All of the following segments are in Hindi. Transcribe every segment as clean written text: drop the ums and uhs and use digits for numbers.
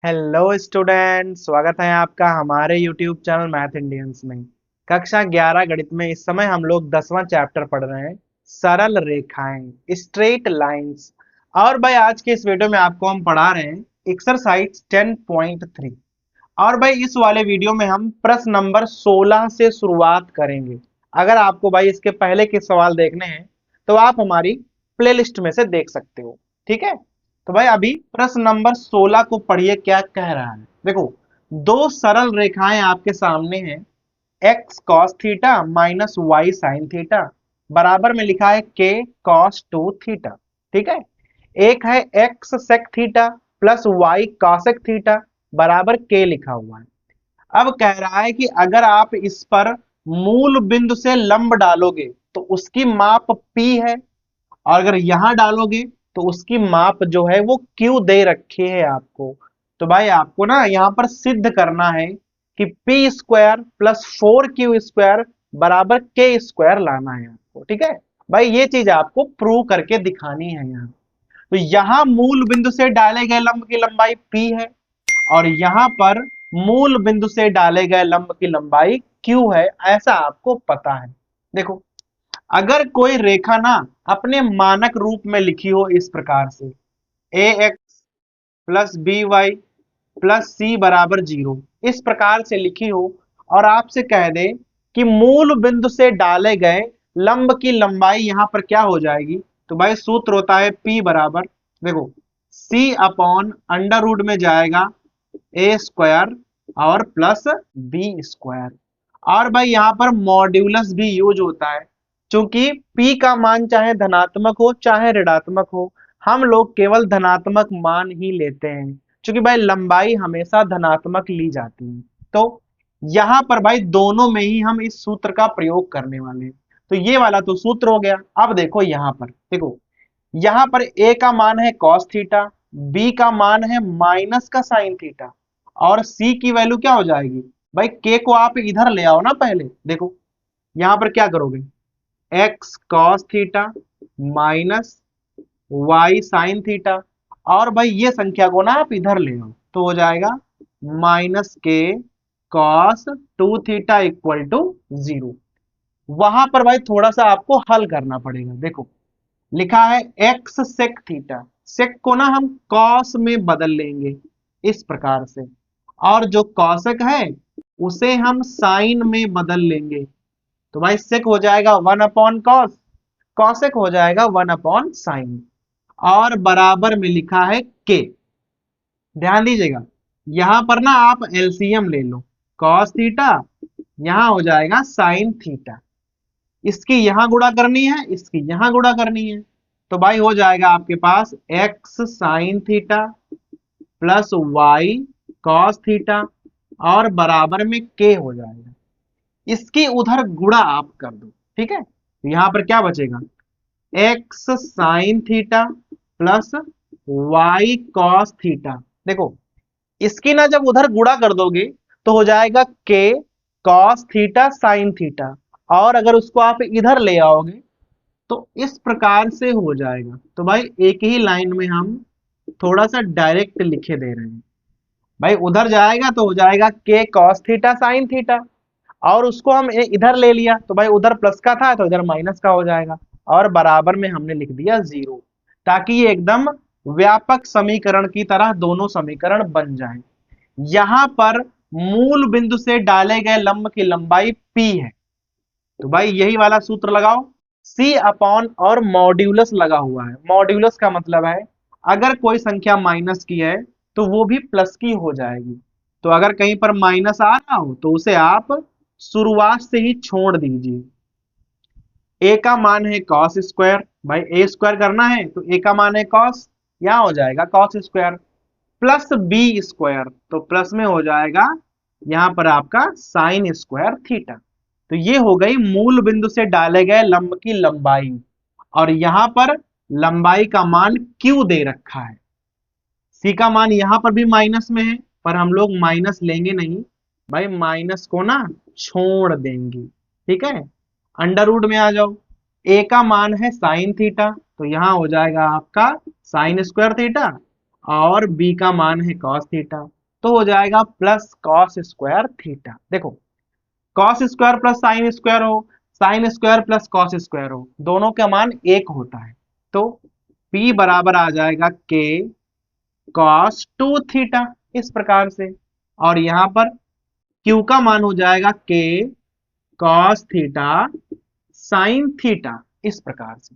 हेलो स्टूडेंट, स्वागत है आपका हमारे यूट्यूब चैनल मैथ इंडियंस में। कक्षा 11 गणित में इस समय हम लोग 10वां चैप्टर पढ़ रहे हैं, सरल रेखाएं, स्ट्रेट लाइंस। और भाई आज के इस वीडियो में आपको हम पढ़ा रहे हैं एक्सरसाइज 10.3। और भाई इस वाले वीडियो में हम प्रश्न नंबर 16 से शुरुआत करेंगे। अगर आपको भाई इसके पहले के सवाल देखने हैं तो आप हमारी प्लेलिस्ट में से देख सकते हो। ठीक है, तो भाई अभी प्रश्न नंबर 16 को पढ़िए, क्या कह रहा है। देखो, दो सरल रेखाएं आपके सामने हैं, x cos theta minus y sine theta, बराबर में लिखा है के कॉस 2 थीटा। ठीक है, एक है x sec theta plus y cosec theta, बराबर के लिखा हुआ है। अब कह रहा है कि अगर आप इस पर मूल बिंदु से लंब डालोगे तो उसकी माप P है, और अगर यहां डालोगे तो उसकी माप जो है वो Q दे रखी है आपको। तो भाई आपको ना यहां पर सिद्ध करना है कि P square plus 4Q square बराबर के स्क्वायर लाना है आपको। ठीक है भाई, ये चीज आपको प्रूव करके दिखानी है यहाँ। तो यहां मूल बिंदु से डाले गए लंब की लंबाई P है, और यहां पर मूल बिंदु से डाले गए लंब की लंबाई Q है, ऐसा आपको पता है। देखो, अगर कोई रेखा ना अपने मानक रूप में लिखी हो इस प्रकार से, a x plus b y plus c बराबर 0, इस प्रकार से लिखी हो, और आपसे कह दे कि मूल बिंदु से डाले गए लंब की लंबाई यहां पर क्या हो जाएगी, तो भाई सूत्र होता है P बराबर, देखो, C अपॉन अंडर रूट में जाएगा ए स्क्वायर और प्लस बी स्क्वायर। और भाई यहां पर मॉड्यूलस भी यूज होता है, क्योंकि P का मान चाहे धनात्मक हो चाहे ऋणात्मक हो, हम लोग केवल धनात्मक मान ही लेते हैं, क्योंकि भाई लंबाई हमेशा धनात्मक ली जाती है। तो यहां पर भाई दोनों में ही हम इस सूत्र का प्रयोग करने वाले हैं। तो ये वाला तो सूत्र हो गया। अब देखो यहां पर, देखो यहां पर ए का मान है कॉस थीटा, बी का मान है माइनस का साइन थीटा, और सी की वैल्यू क्या हो जाएगी, भाई के को आप इधर ले आओ ना पहले। देखो यहां पर क्या करोगे, x cos theta minus y sine theta, और भाई ये संख्या को ना आप इधर ले आओ तो हो जाएगा माइनस के कॉस 2 थीटा इक्वल टू 0। वहां पर भाई थोड़ा सा आपको हल करना पड़ेगा। देखो लिखा है एक्स सेक थीटा, सेक को ना हम कॉस में बदल लेंगे इस प्रकार से, और जो कॉसेक है उसे हम साइन में बदल लेंगे। तो भाई सेक हो जाएगा 1/कॉस, कॉसेक हो जाएगा 1/साइन, और बराबर में लिखा है के। ध्यान दीजिएगा, यहां पर ना आप एलसीएम ले लो, कॉस थीटा यहां हो जाएगा साइन थीटा, इसकी यहां गुणा करनी है, इसकी यहां गुणा करनी है। तो भाई हो जाएगा आपके पास x sine theta plus y cos theta, और बराबर में के हो जाएगा। इसकी उधर गुणा आप कर दो। ठीक है, तो यहां पर क्या बचेगा, x sine theta plus y cos theta. देखो इसकी ना जब उधर गुणा कर दोगे तो हो जाएगा के कॉस थीटा साइन थीटा, और अगर उसको आप इधर ले आओगे तो इस प्रकार से हो जाएगा। तो भाई एक ही लाइन में हम थोड़ा सा डायरेक्ट लिखे दे रहे हैं। भाई उधर जाएगा तो हो जाएगा के कॉस थीटा साइन थीटा, और उसको हम इधर ले लिया तो भाई उधर प्लस का था तो इधर माइनस का हो जाएगा, और बराबर में हमने लिख दिया 0, ताकि ये एकदम व्यापक समीकरण की तरह दोनों समीकरण बन जाए। यहां पर मूल बिंदु से डाले गए लंब की लंबाई P है, तो भाई यही वाला सूत्र लगाओ, C अपॉन और मॉड्यूलस लगा हुआ है। मॉड्यूलस का मतलब है अगर कोई संख्या माइनस की है तो वो भी प्लस की हो जाएगी। तो अगर कहीं पर माइनस आ रहा हो तो उसे आप शुरुआत से ही छोड़ दीजिए। ए का मान है कॉस स्क्वायर, भाई ए स्क्वायर करना है तो ए का मान है कॉस, यहां हो जाएगा cos square, plus b square, तो प्लस में हो जाएगा यहां पर आपका साइन स्क्वायर थीटा। तो ये हो गई मूल बिंदु से डाले गए लंब की लंबाई, और यहां पर लंबाई का मान क्यू दे रखा है। सी का मान यहां पर भी माइनस में है, पर हम लोग माइनस लेंगे नहीं, भाई माइनस को ना छोड़ देंगे। ठीक है, अंडर रूट में आ जाओ, ए का मान है साइन थीटा, तो यहां हो जाएगा आपका साइन स्क्वायर थीटा, और बी का मान है कॉस थीटा, तो हो जाएगा प्लस कॉस स्क्वायर थीटा। देखो cos square plus sine square हो, sine square plus cos square हो, दोनों का मान एक होता है, तो P बराबर आ जाएगा के कॉस टू थीटा, इस प्रकार से। और यहां पर Q का मान हो जाएगा के कॉस थीटा साइन थीटा, इस प्रकार से।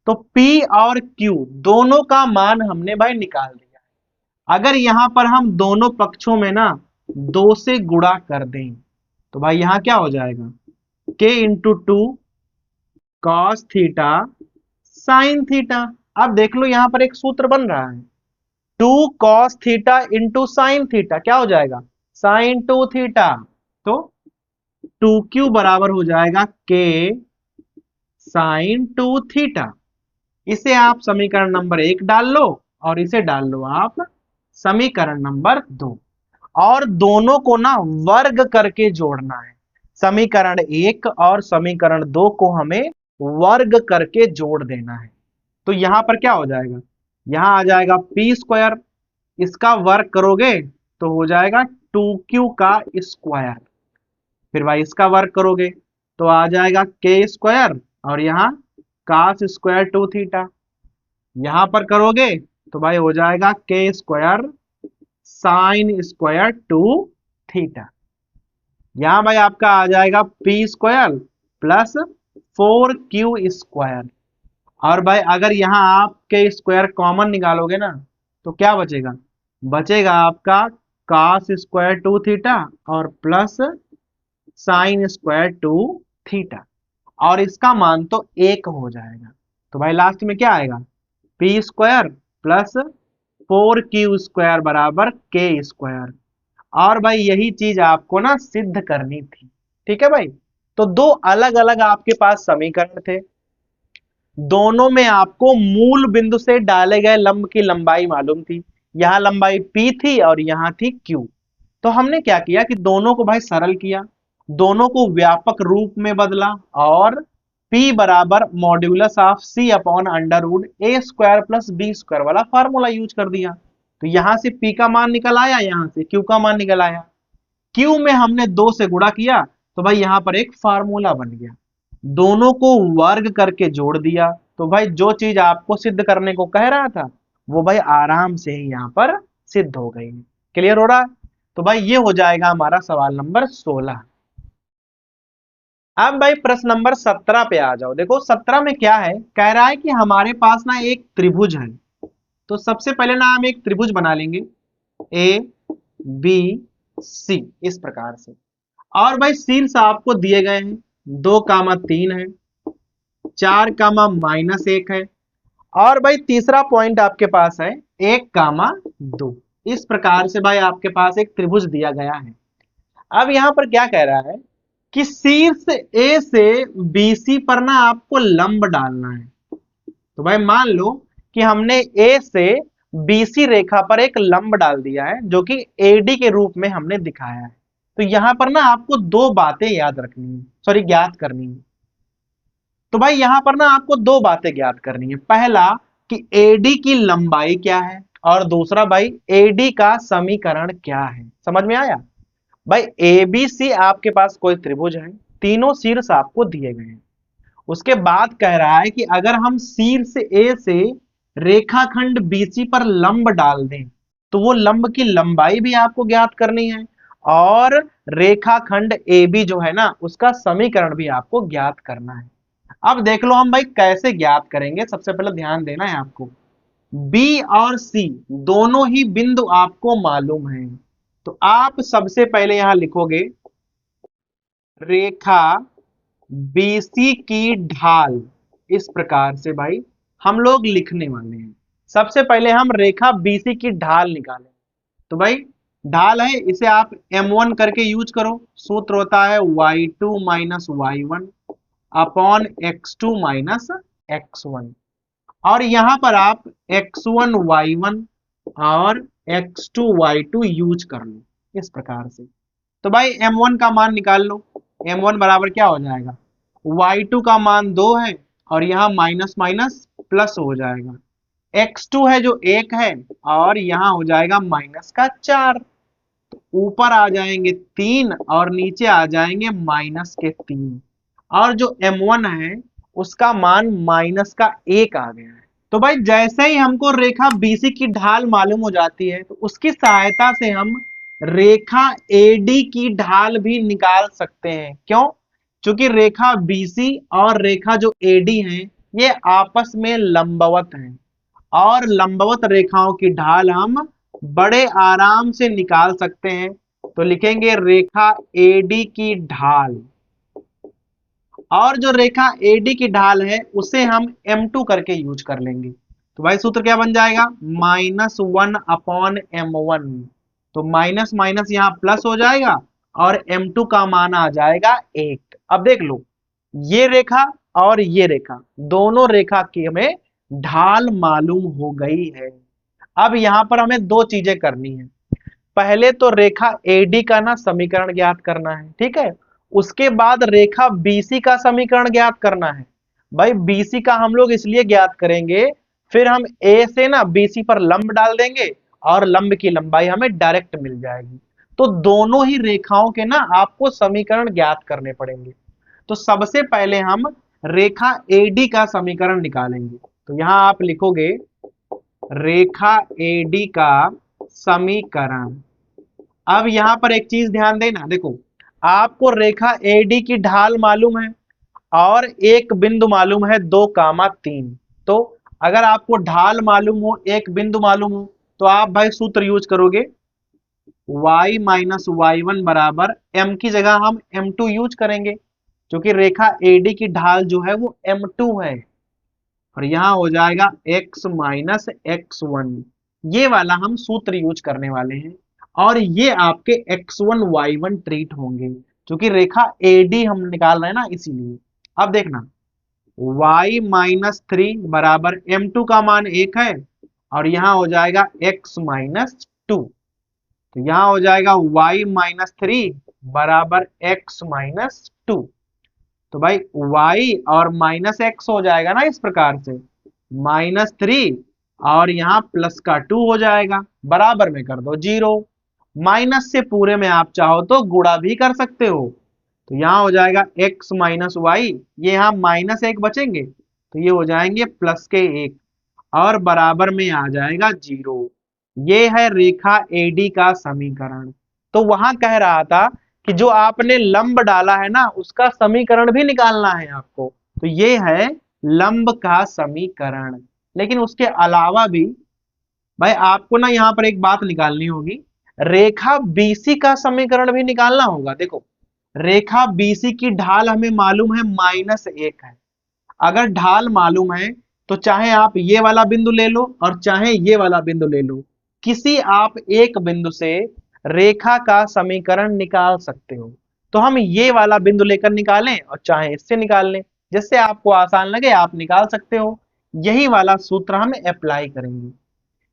तो P और Q दोनों का मान हमने भाई निकाल दिया। अगर यहां पर हम दोनों पक्षों में ना दो से गुणा कर दें तो भाई यहां क्या हो जाएगा, के into two cos theta sine theta. अब देख लो यहां पर एक सूत्र बन रहा है, two cos theta into sine theta क्या हो जाएगा, साइन टू थीटा। तो टू क्यू बराबर हो जाएगा के साइन टू थीटा। इसे आप समीकरण नंबर एक डाल लो और इसे डाल लो आप समीकरण नंबर दो, और दोनों को ना वर्ग करके जोड़ना है। समीकरण एक और समीकरण दो को हमें वर्ग करके जोड़ देना है। तो यहां पर क्या हो जाएगा, यहां आ जाएगा पी स्क्वायर, इसका वर्ग करोगे तो हो जाएगा टू क्यू का स्क्वायर, फिर भाई इसका वर्ग करोगे तो आ जाएगा के स्क्वायर, और यहाँ कास स्क्वायर टू थीटा, यहां पर करोगे तो भाई हो जाएगा के square sine square two theta. यहां भाई आपका आ जाएगा p square plus four q square, और भाई अगर यहां आपके स्क्वायर कॉमन निकालोगे ना तो क्या बचेगा, बचेगा आपका cos स्क्वायर टू थीटा और plus sine square two theta, और इसका मान तो एक हो जाएगा। तो भाई लास्ट में क्या आएगा, P square plus four q square बराबर के स्क्वायर। और भाई यही चीज आपको ना सिद्ध करनी थी, ठीक है भाई। तो दो अलग अलग आपके पास समीकरण थे, दोनों में आपको मूल बिंदु से डाले गए लंब की लंबाई मालूम थी, यहां लंबाई P थी और यहां थी Q। तो हमने क्या किया कि दोनों को भाई सरल किया, दोनों को व्यापक रूप में बदला, और P बराबर modulus of C upon under root a square plus b square वाला फार्मूला यूज कर दिया। तो यहां से P का मान निकल आया, यहां से Q का मान निकल आया। Q में हमने दो से गुणा किया तो भाई यहां पर एक फार्मूला बन गया, दोनों को वर्ग करके जोड़ दिया, तो भाई जो चीज आपको सिद्ध करने को कह रहा था वो भाई आराम से ही यहां पर सिद्ध हो गई। क्लियर हो रहा, तो भाई ये हो जाएगा हमारा सवाल नंबर 16। अब भाई प्रश्न नंबर 17 पे आ जाओ। देखो 17 में क्या है, कह रहा है कि हमारे पास ना एक त्रिभुज है, तो सबसे पहले ना हम एक त्रिभुज बना लेंगे ए बी सी, इस प्रकार से। और भाई शीर्ष आपको दिए गए हैं, 2, 3 है, 4, -1 है, और भाई तीसरा पॉइंट आपके पास है 1, 2। इस प्रकार से भाई आपके पास एक त्रिभुज दिया गया है। अब यहां पर क्या कह रहा है कि शीर्ष ए से बीसी पर ना आपको लंब डालना है। तो भाई मान लो कि हमने ए से बीसी रेखा पर एक लंब डाल दिया है जो कि एडी के रूप में हमने दिखाया है। तो यहां पर ना आपको दो बातें याद रखनी है, सॉरी ज्ञात करनी है। तो भाई यहां पर ना आपको दो बातें ज्ञात करनी है, पहला कि एडी की लंबाई क्या है, और दूसरा भाई एडी का समीकरण क्या है। समझ में आया भाई, एबीसी आपके पास कोई त्रिभुज है, तीनों शीर्ष आपको दिए गए हैं। उसके बाद कह रहा है कि अगर हम शीर्ष ए से रेखाखंड बीसी पर लंब डाल दें तो वो लंब की लंबाई भी आपको ज्ञात करनी है, और रेखाखंड ए बी जो है ना उसका समीकरण भी आपको ज्ञात करना है। अब देख लो हम भाई कैसे ज्ञात करेंगे। सबसे पहले ध्यान देना है आपको, बी और सी दोनों ही बिंदु आपको मालूम है, तो आप सबसे पहले यहां लिखोगे रेखा बीसी की ढाल। इस प्रकार से भाई हम लोग लिखने वाले हैं। सबसे पहले हम रेखा बीसी की ढाल निकालें, तो भाई ढाल है इसे आप m1 करके यूज करो, सूत्र होता है y2 minus y1 upon x2 minus x1, और यहां पर आप x1 y1 और x2 y2 यूज कर लो इस प्रकार से। तो भाई m1 का मान निकाल लो, m1 बराबर क्या हो जाएगा, y2 का मान 2 है और यहां माइनस माइनस प्लस हो जाएगा, x2 है जो 1 है, और यहां हो जाएगा -4। तो ऊपर आ जाएंगे 3 और नीचे आ जाएंगे -3। और जो m1 है उसका मान -1 आ गया है। तो भाई जैसे ही हमको रेखा BC की ढाल मालूम हो जाती है तो उसकी सहायता से हम रेखा AD की ढाल भी निकाल सकते हैं। क्यों? क्योंकि रेखा BC और रेखा जो AD है ये आपस में लंबवत हैं, और लंबवत रेखाओं की ढाल हम बड़े आराम से निकाल सकते हैं। तो लिखेंगे रेखा AD की ढाल, और जो रेखा AD की ढाल है उसे हम M2 करके यूज कर लेंगे। तो भाई सूत्र क्या बन जाएगा? -1/M1। तो माइनस माइनस यहाँ प्लस हो जाएगा और M2 का मान आ जाएगा 1। अब देख लो, ये रेखा और ये रेखा, दोनों रेखा की हमें ढाल मालूम हो गई है। अब यहाँ पर हमें दो चीजें करनी है। पहले तो रेखा AD का ना समीकरण ज्ञात करना है, ठीक है। उसके बाद रेखा BC का समीकरण ज्ञात करना है। भाई BC का हम लोग इसलिए ज्ञात करेंगे, फिर हम A से ना BC पर लंब डाल देंगे और लंब की लंबाई हमें डायरेक्ट मिल जाएगी। तो दोनों ही रेखाओं के ना आपको समीकरण ज्ञात करने पड़ेंगे। तो सबसे पहले हम रेखा AD का समीकरण निकालेंगे। तो यहां आप लिखोगे रेखा AD का समीकरण। अब यहां पर एक चीज ध्यान देना, देखो आपको रेखा AD की ढाल मालूम है और एक बिंदु मालूम है 2, 3। तो अगर आपको ढाल मालूम हो, एक बिंदु मालूम हो, तो आप भाई सूत्र यूज करोगे y माइनस y1 बराबर m की जगह हम m2 यूज करेंगे, क्योंकि रेखा AD की ढाल जो है वो m2 है। और यहां हो जाएगा x माइनस x1। ये वाला हम सूत्र यूज करने वाले हैं, और ये आपके x1 y1 ट्रीट होंगे, क्योंकि रेखा AD हम निकाल रहे हैं ना, इसीलिए। अब देखना, y माइनस 3 बराबर m2 का मान 1 है, और यहां हो जाएगा x माइनस 2। तो यहां हो जाएगा y माइनस 3 बराबर x माइनस 2। तो भाई y और माइनस x हो जाएगा ना इस प्रकार से, -3 और यहाँ प्लस का 2 हो जाएगा, बराबर में कर दो 0। माइनस से पूरे में आप चाहो तो गुणा भी कर सकते हो। तो यहाँ हो जाएगा x माइनस वाई, ये यहाँ -1 बचेंगे, तो ये हो जाएंगे प्लस के 1, और बराबर में आ जाएगा 0। ये है रेखा AD का समीकरण। तो वहां कह रहा था कि जो आपने लंब डाला है ना उसका समीकरण भी निकालना है आपको। तो ये है लंब का समीकरण। लेकिन उसके अलावा भी भाई आपको ना यहाँ पर एक बात निकालनी होगी, रेखा BC का समीकरण भी निकालना होगा। देखो रेखा BC की ढाल हमें मालूम है -1 है। अगर ढाल मालूम है तो चाहे आप ये वाला बिंदु ले लो और चाहे ये वाला बिंदु ले लो, किसी आप एक बिंदु से रेखा का समीकरण निकाल सकते हो। तो हम ये वाला बिंदु लेकर निकालें और चाहे इससे निकाल लें, जिससे आपको आसान लगे आप निकाल सकते हो। यही वाला सूत्र हम अप्लाई करेंगे।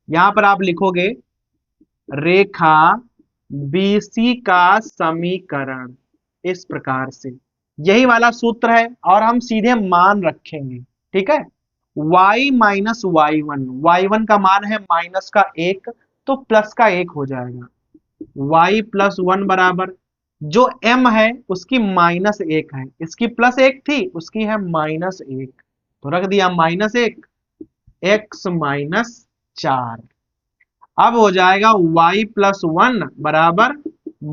यहां पर आप लिखोगे रेखा BC का समीकरण इस प्रकार से, यही वाला सूत्र है, और हम सीधे मान रखेंगे, ठीक है। y माइनस y1 का मान है -1, तो प्लस का 1 हो जाएगा। y प्लस 1 बराबर जो m है उसकी -1 है, इसकी +1 थी, उसकी है -1, तो रख दिया -1, x माइनस 4। अब हो जाएगा y प्लस 1 बराबर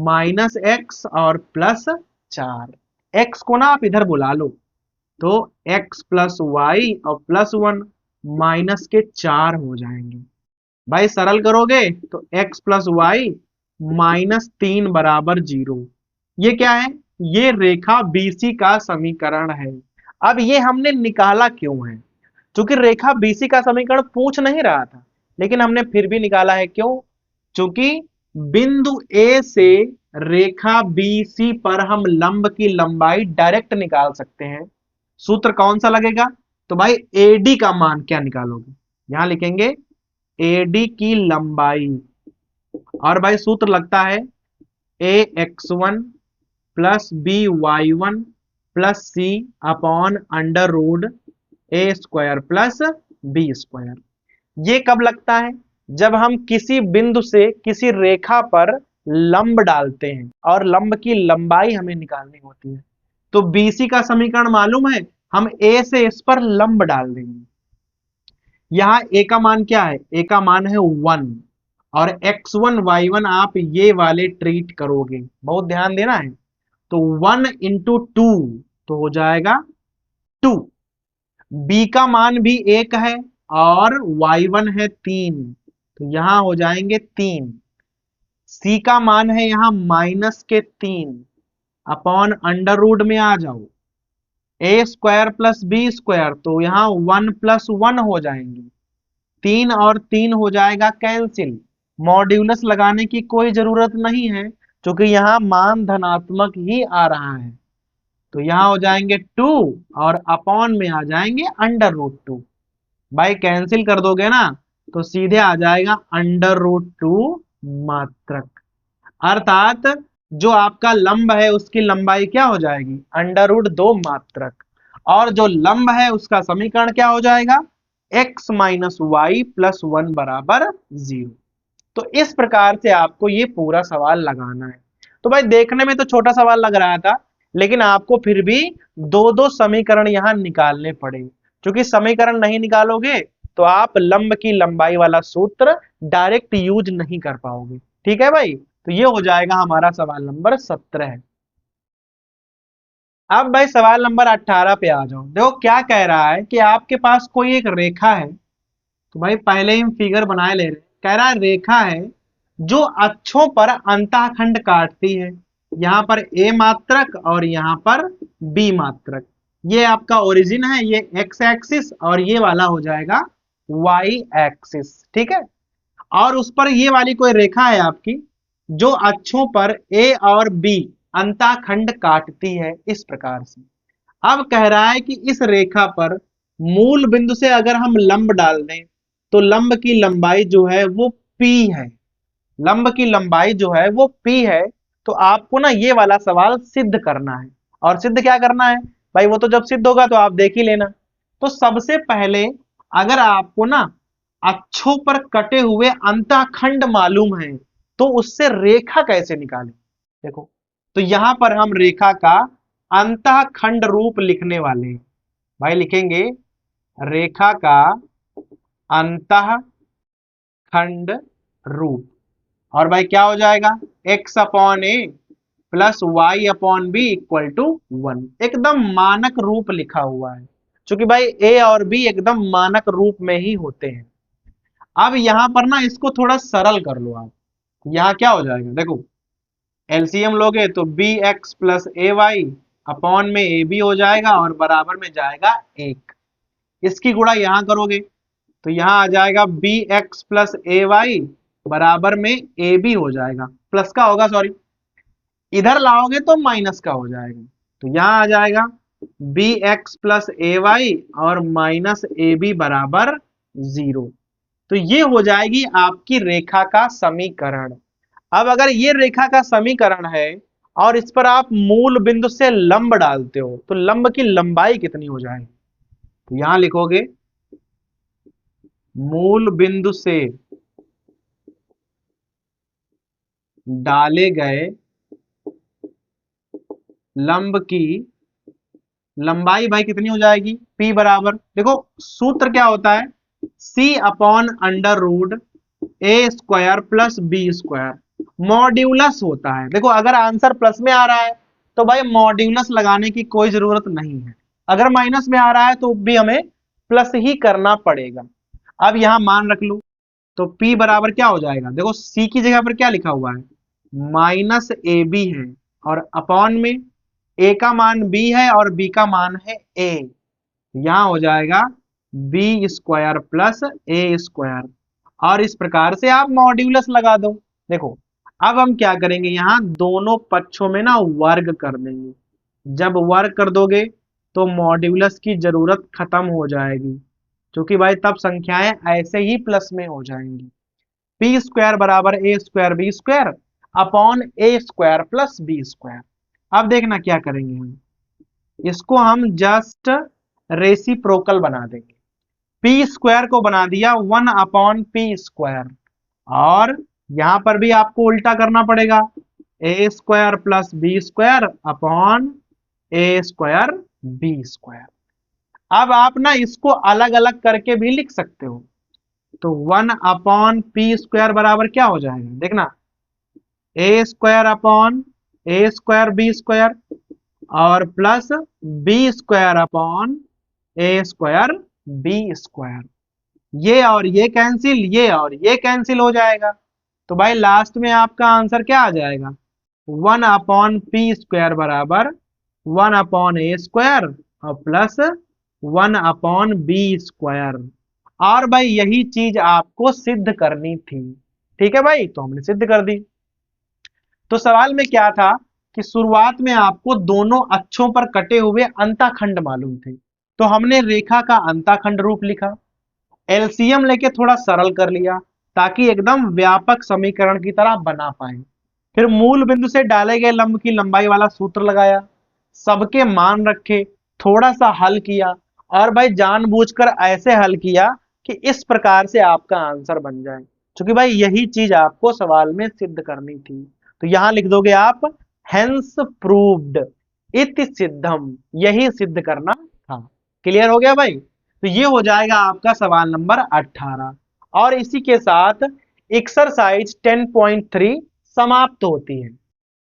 -x और +4। x को ना आप इधर बुला लो, तो x प्लस वाई और +1 माइनस के 4 हो जाएंगे। भाई सरल करोगे तो x प्लस वाई -3 बराबर 0। ये क्या है? ये रेखा BC का समीकरण है। अब ये हमने निकाला क्यों है? क्योंकि रेखा BC का समीकरण पूछ नहीं रहा था, लेकिन हमने फिर भी निकाला है। क्यों? क्योंकि बिंदु A से रेखा BC पर हम लंब की लंबाई डायरेक्ट निकाल सकते हैं। सूत्र कौन सा लगेगा? तो भाई AD का मान क्या निकालोगे? यहां लिखेंगे AD की लंबाई, और भाई सूत्र लगता है AX1 plus BY1 plus C upon under root A² plus B²। ये कब लगता है? जब हम किसी बिंदु से किसी रेखा पर लंब डालते हैं और लंब की लंबाई हमें निकालनी होती है। तो BC का समीकरण मालूम है, हम A से इस पर लंब डाल देंगे। यहाँ A का मान क्या है? A का मान है 1 और x1 y1 आप ये वाले ट्रीट करोगे, बहुत ध्यान देना है। तो 1 इंटू 2 तो हो जाएगा 2। B का मान भी 1 है और y1 है 3, तो यहां हो जाएंगे 3। C का मान है यहां -3 अपॉन अंडर रूट में आ जाओ A² प्लस B², तो यहां 1 + 1 हो जाएंगे, 3 और 3 हो जाएगा कैंसिल। मॉड्यूलस लगाने की कोई जरूरत नहीं है क्योंकि यहाँ मान धनात्मक ही आ रहा है। तो यहाँ हो जाएंगे 2 और अपॉन में आ जाएंगे √2। भाई कैंसिल कर दोगे ना तो सीधे आ जाएगा √2 मात्रक। अर्थात जो आपका लंब है उसकी लंबाई क्या हो जाएगी? √2 मात्रक। और जो लंब है उसका समीकरण क्या हो जाएगा? x - y + 1 = 0। तो इस प्रकार से आपको ये पूरा सवाल लगाना है। तो भाई देखने में तो छोटा सवाल लग रहा था, लेकिन आपको फिर भी दो दो समीकरण यहां निकालने पड़े, क्योंकि समीकरण नहीं निकालोगे तो आप लंब की लंबाई वाला सूत्र डायरेक्ट यूज नहीं कर पाओगे। ठीक है भाई, तो ये हो जाएगा हमारा सवाल नंबर 17। अब भाई सवाल नंबर 18 पे आ जाओ। देखो क्या कह रहा है कि आपके पास कोई एक रेखा है। तो भाई पहले ही हम फिगर बनाए ले रहे हैं। कह रहा है रेखा है जो अक्षों पर अंतःखंड काटती है, यहाँ पर A मात्रक और यहाँ पर B मात्रक। ये आपका ओरिजिन है, ये x एक्सिस और ये वाला हो जाएगा y एक्सिस। ठीक है, और उस पर ये वाली कोई रेखा है आपकी जो अक्षों पर A और B अंतःखंड काटती है इस प्रकार से। अब कह रहा है कि इस रेखा पर मूल बिंदु से अगर हम लंब डाल दें तो लंब की लंबाई जो है वो P है। लंब की लंबाई जो है वो P है। तो आपको ना ये वाला सवाल सिद्ध करना है। और सिद्ध क्या करना है भाई? वो तो जब सिद्ध होगा तो आप देख ही लेना। तो सबसे पहले अगर आपको ना अक्षों पर कटे हुए अंतःखंड मालूम है तो उससे रेखा कैसे निकालें? देखो, तो यहां पर हम रेखा का अंतःखंड रूप लिखने वाले हैं। भाई लिखेंगे रेखा का अंतःखंड रूप। और भाई क्या हो जाएगा? x/a plus y/b = 1। एकदम मानक रूप लिखा हुआ है, क्योंकि भाई a और b एकदम मानक रूप में ही होते हैं। अब यहां पर ना इसको थोड़ा सरल कर लो आप। यहां क्या हो जाएगा? देखो, एलसीएम लोगे तो bx + ay अपॉन में ab हो जाएगा और बराबर में जाएगा 1। इसकी गुणा यहां करोगे तो यहां आ जाएगा bx + ay बराबर में ab हो जाएगा, प्लस का होगा, सॉरी, इधर लाओगे तो माइनस का हो जाएगा। तो यहां आ जाएगा bx + ay और -ab बराबर 0। तो ये हो जाएगी आपकी रेखा का समीकरण। अब अगर ये रेखा का समीकरण है और इस पर आप मूल बिंदु से लंब डालते हो तो लंब की लंबाई कितनी हो जाएगी? तो यहां लिखोगे मूल बिंदु से डाले गए लंब की लंबाई भाई कितनी हो जाएगी? P बराबर, देखो सूत्र क्या होता है? C/√a² plus b²। मॉड्यूलस होता है। देखो अगर आंसर प्लस में आ रहा है तो भाई मॉड्यूलस लगाने की कोई जरूरत नहीं है, अगर माइनस में आ रहा है तो भी हमें प्लस ही करना पड़ेगा। अब यहां मान रख लो तो P बराबर क्या हो जाएगा? देखो C की जगह पर क्या लिखा हुआ है? -ab है और अपॉन में A का मान B है और B का मान है A। यहां हो जाएगा b² प्लस a²। और इस प्रकार से आप मॉड्यूलस लगा दो। देखो अब हम क्या करेंगे, यहां दोनों पक्षों में ना वर्ग कर देंगे। जब वर्ग कर दोगे तो मॉड्यूलस की जरूरत खत्म हो जाएगी, क्योंकि भाई तब संख्याएं ऐसे ही प्लस में हो जाएंगी। p² बराबर a²b² upon a² plus b²। अब देखना क्या करेंगे हम, इसको हम जस्ट रेसिप्रोकल बना देंगे। पी स्क्वायर को बना दिया 1/p²। और यहां पर भी आपको उल्टा करना पड़ेगा, a² + b² upon a² b²। अब आप ना इसको अलग अलग करके भी लिख सकते हो। तो 1/p² बराबर क्या हो जाएगा, देखना, a² अपॉन a² b² और plus b² upon a² b²। ये और ये कैंसिल, ये और ये कैंसिल हो जाएगा। तो भाई लास्ट में आपका आंसर क्या आ जाएगा, 1/p² बराबर 1/a² और प्लस 1/b²। और भाई यही चीज आपको सिद्ध करनी थी। ठीक है भाई, तो हमने सिद्ध कर दी। तो सवाल में क्या था कि शुरुआत में आपको दोनों अक्षों पर कटे हुए अंताखंड मालूम थे, तो हमने रेखा का अंताखंड रूप लिखा, एलसीएम लेके थोड़ा सरल कर लिया ताकि एकदम व्यापक समीकरण की तरह बना पाए। फिर मूल बिंदु से डाले गए लंब की लंबाई वाला सूत्र लगाया, सबके मान रखे, थोड़ा सा हल किया, और भाई जानबूझकर ऐसे हल किया कि इस प्रकार से आपका आंसर बन जाए, क्योंकि भाई यही चीज आपको सवाल में सिद्ध करनी थी। तो यहां लिख दोगे आप, हेंस प्रूव्ड इति सिद्धम, यही सिद्ध करना था। क्लियर हो गया भाई? तो ये हो जाएगा आपका सवाल नंबर 18। और इसी के साथ एक्सरसाइज 10.3 समाप्त होती है।